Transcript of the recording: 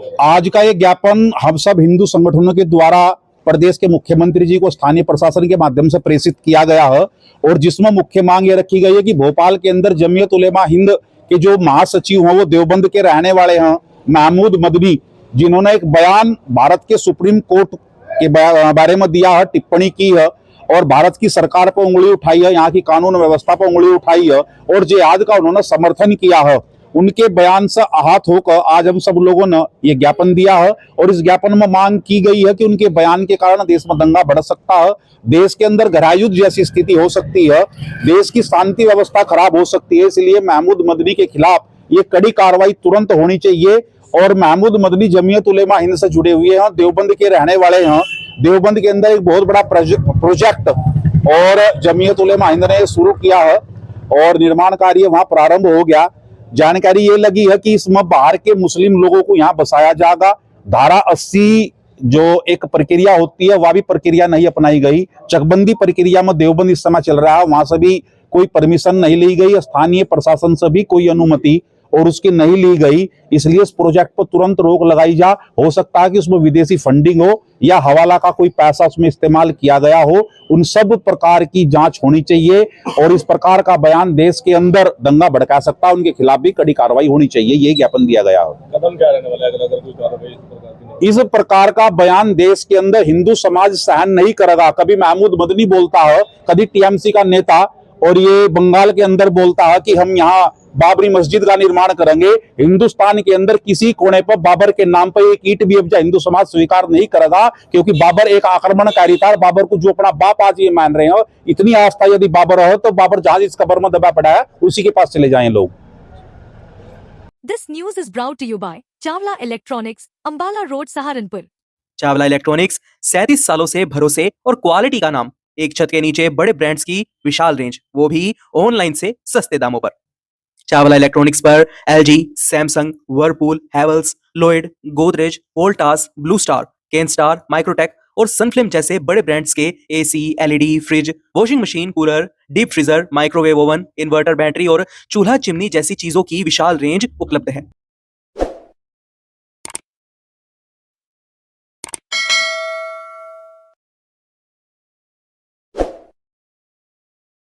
आज का ये ज्ञापन हम सब हिंदू संगठनों के द्वारा प्रदेश के मुख्यमंत्री जी को स्थानीय प्रशासन के माध्यम से प्रेषित किया गया है और जिसमें मुख्य मांग ये रखी गई है कि भोपाल के अंदर जमीयत उलेमा हिंद के जो महासचिव हैं वो देवबंद के रहने वाले हैं महमूद मदनी, जिन्होंने एक बयान भारत के सुप्रीम कोर्ट के बारे में दिया है, टिप्पणी की है और भारत की सरकार पर उंगली उठाई है, यहाँ की कानून व्यवस्था पर उंगली उठाई है और जिहाद का उन्होंने समर्थन किया है। उनके बयान से आहत होकर आज हम सब लोगों ने ये ज्ञापन दिया है और इस ज्ञापन में मांग की गई है कि उनके बयान के कारण देश में दंगा भड़क सकता है, देश के अंदर गृहयुद्ध जैसी स्थिति हो सकती है, देश की शांति व्यवस्था खराब हो सकती है। इसलिए महमूद मदनी के खिलाफ ये कड़ी कार्रवाई तुरंत होनी चाहिए। और महमूद मदनी जमीयत उलेमा हिंद से जुड़े हुए हैं, देवबंद के रहने वाले हैं। देवबंद के अंदर एक बहुत बड़ा प्रोजेक्ट और जमीयत उलेमा हिंद ने शुरू किया है और निर्माण कार्य वहां प्रारंभ हो गया। जानकारी ये लगी है कि इसमें बाहर के मुस्लिम लोगों को यहाँ बसाया जाएगा। धारा 80 जो एक प्रक्रिया होती है वह भी प्रक्रिया नहीं अपनाई गई। चकबंदी प्रक्रिया में देवबंद इस समय चल रहा है, वहां से भी कोई परमिशन नहीं ली गई, स्थानीय प्रशासन से भी कोई अनुमति और उसकी नहीं ली गई। इसलिए इस प्रोजेक्ट पर तुरंत रोक लगाई जा। हो सकता है कि उसमें विदेशी फंडिंग हो या हवाला का कोई पैसा उसमें इस्तेमाल किया गया हो। उन सब प्रकार की जांच होनी चाहिए और इस प्रकार का बयान देश के अंदर दंगा भड़का सकता है, उनके खिलाफ भी कड़ी कार्रवाई होनी चाहिए। ये ज्ञापन दिया गया है। कदम क्या रहने वाला है अगर कोई कार्रवाई इस प्रकार का बयान देश के अंदर हिंदू समाज सहन नहीं करेगा। कभी महमूद मदनी बोलता है, कभी टीएमसी का नेता और ये बंगाल के अंदर बोलता है कि हम यहाँ बाबरी मस्जिद का निर्माण करेंगे। हिंदुस्तान के अंदर किसी कोने पर बाबर के नाम पर एक ईंट भी अब हिंदू समाज स्वीकार नहीं करेगा, क्योंकि बाबर एक आक्रमणकारी था। बाबर को जो अपना बाप आज ये मान रहे हो, इतनी आस्था यदि बाबर हो तो बाबर जहां इस कब्र में दबा पड़ा है उसी के पास चले जाएं लोग। This news is brought to you by Chawla Electronics, Ambala Road, Saharanpur. Chawla electronics 37 सालों से भरोसे और क्वालिटी का नाम। एक छत के नीचे बड़े ब्रांड्स की विशाल रेंज, वो भी ऑनलाइन से सस्ते दामों पर। चावला इलेक्ट्रॉनिक्स पर LG, Samsung, Whirlpool, Havells, Lloyd, Godrej, Voltas, blue star, Kenstar, Microtek और सनफ्लिम जैसे बड़े ब्रांड्स के AC, LED, fridge, washing machine, cooler, deep freezer, microwave oven, inverter, battery और चूल्हा चिमनी जैसी चीजों की विशाल रेंज उपलब्ध है।